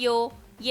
అయ్యో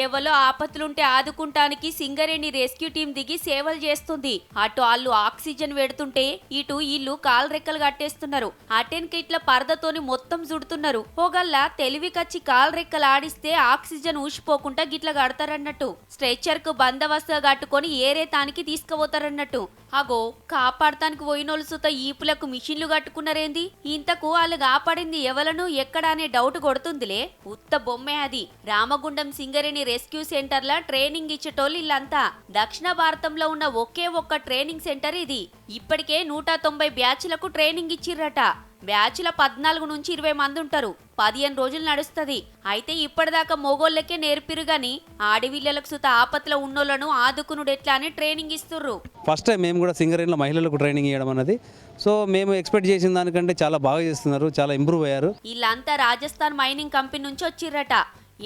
ఎవలో ఆపత్తులుంటే ఆదుకుంటానికి Singareni rescue team దిగి సేవలు చేస్తుంది. అటు వాళ్ళు ఆక్సిజన్ పెడుతుంటే ఇటు ఇల్లు కాలు రెక్కలు కట్టేస్తున్నారు. అటెన్కి ఇట్లా పరదతోని మొత్తం జుడుతున్నారు. పోగల్లా తెలివి కచ్చి కాలు రెక్కలు ఆడిస్తే ఆక్సిజన్ ఊసిపోకుండా గిట్ల కడతారన్నట్టు. స్ట్రెచ్చర్ కు బందోబస్తుగా కట్టుకొని ఏరే తానికి తీసుకుపోతారన్నట్టు. అగో కాపాడటానికి పోయినోళ్ళు సుత ఈపులకు మిషన్లు కట్టుకున్నారేంది? ఇంతకు వాళ్ళు కాపాడింది ఎవలను ఎక్కడ అనే డౌట్ కొడుతుందిలే. ఉత్త బొమ్మే అది. రామగుండం సింగరేణి రెస్క్యూ సెంటర్ లా ట్రైనింగ్ ఇచ్చేటోళ్ళు ఇల్లంతా. దక్షిణ భారతంలో ఉన్న ఒకే ఒక్క ట్రైనింగ్ సెంటర్ ఇది. ఇప్పటికే 190 బ్యాచ్లకు ట్రైనింగ్ ఇచ్చిర్రట. బ్యాచ్ల 14 నుంచి 20 మంది ఉంటారు. 15 రోజులు నడుస్తుంది. అయితే ఇప్పటిదాకా మొగోళ్ళకే నేర్పిరు గాని ఆడవిళ్ళలకు సుత ఆపత్తులో ఉన్నోళ్లను ఆదుకునుడు ఎట్లా అని ట్రైనింగ్ ఇస్తుర్రు. ఫస్ట్ టైం మేము కూడా సింగరేణిలో మహిళలకు ట్రైనింగ్ ఇవ్వడం అన్నది. సో మేము ఎక్స్పెక్ట్ చేసిన దానికంటే చాలా బాగా చేస్తున్నారు, చాలా ఇంప్రూవ్ అయ్యారు. వీళ్ళంతా రాజస్థాన్ మైనింగ్ కంపెనీ నుంచి వచ్చిర్రట.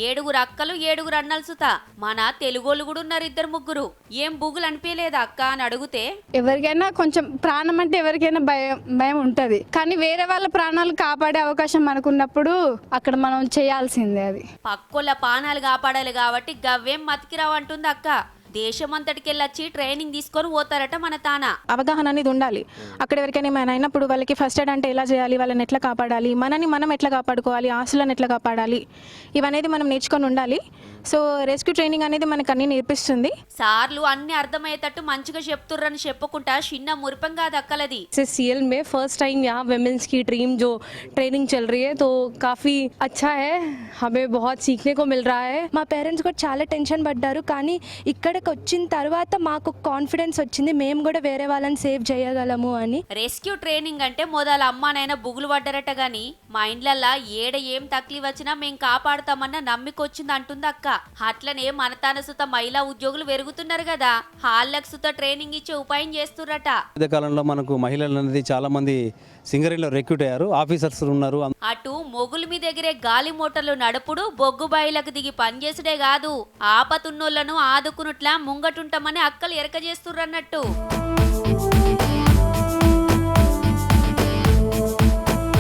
7 అక్కలు 7 అన్నలు సుత. మన తెలుగోళ్ళు కూడా ఉన్నారు 2-3. ఏం బుగులు అనిపించలేదా అక్క అని అడిగితే, ఎవరికైనా కొంచెం ప్రాణం అంటే ఎవరికైనా భయం ఉంటది, కానీ వేరే వాళ్ళ ప్రాణాలు కాపాడే అవకాశం మనకున్నప్పుడు అక్కడ మనం చేయాల్సిందే. అది పక్కోళ్ళ పానాలు కాపాడాలి కాబట్టి గవ్వేం మతికిరావు అంటుంది అక్క. దేశమంతటికెళ్ళొచ్చి ట్రైనింగ్ తీసుకొని పోతారట మన తానా. అవగాహన అనేది ఉండాలి. అక్కడ ఎవరికైనా ఏమైనా అయినప్పుడు వాళ్ళకి ఫస్ట్ ఎయిడ్ అంటే ఎలా చేయాలి, వాళ్ళని ఎట్లా కాపాడాలి, మనని మనం ఎట్లా కాపాడుకోవాలి, ఆస్తులను ఎట్లా కాపాడాలి, ఇవనేది మనం నేర్చుకొని ఉండాలి. సో రెస్క్యూ ట్రైనింగ్ అనేది మనకు అన్ని నేర్పిస్తుంది. సార్లు అన్ని అర్థమయ్యేటట్టు మంచిగా చెప్తుర్రని చెప్పుకుంటా చిన్న మురిపంగా దక్కలది. सीएल में फर्स्ट टाइम यहाँ वुमेन्स की टीम जो ट्रेनिंग चल रही है, तो काफ़ी अच्छा है, हमें बहुत सीखने को मिल रहा है. మా పేరెంట్స్ కూడా చాలా టెన్షన్ పడ్డారు, కానీ ఇక్కడికి వచ్చిన తర్వాత మాకు కాన్ఫిడెన్స్ వచ్చింది, మేము కూడా వేరే వాళ్ళని సేవ్ చేయగలము అని. రెస్క్యూ ట్రైనింగ్ అంటే మొదల అమ్మానైనా బుగులు పడ్డారట గాని మా ఇండ్లల్లా ఏడ ఏం తక్లీఫ్ వచ్చినా మేం కాపాడుతామన్న నమ్మికొచ్చింది అంటుంది అక్క. అట్లనే మన తన సుత మహిళా ఉద్యోగులు పెరుగుతున్నారు కదా, హాళ్ళకు సుత ట్రైనింగ్ ఇచ్చే ఉపాయం చేస్తుర్రట. మధ్య కాలంలో మనకు మహిళలు అనేది చాలా మంది సింగరేణిలో రిక్రూట్ అయ్యారు, ఆఫీసర్స్ ఉన్నారు. అటు మొగులు మీ దగ్గరే గాలి మోటార్లు నడుపుడు, బొగ్గు బాయిలకు దిగి పనిచేసుడే కాదు, ఆపతున్నోళ్లను ఆదుకునుట్లా ముంగటుంటామని అక్కలు ఎరక చేస్తుర్రన్నట్టు.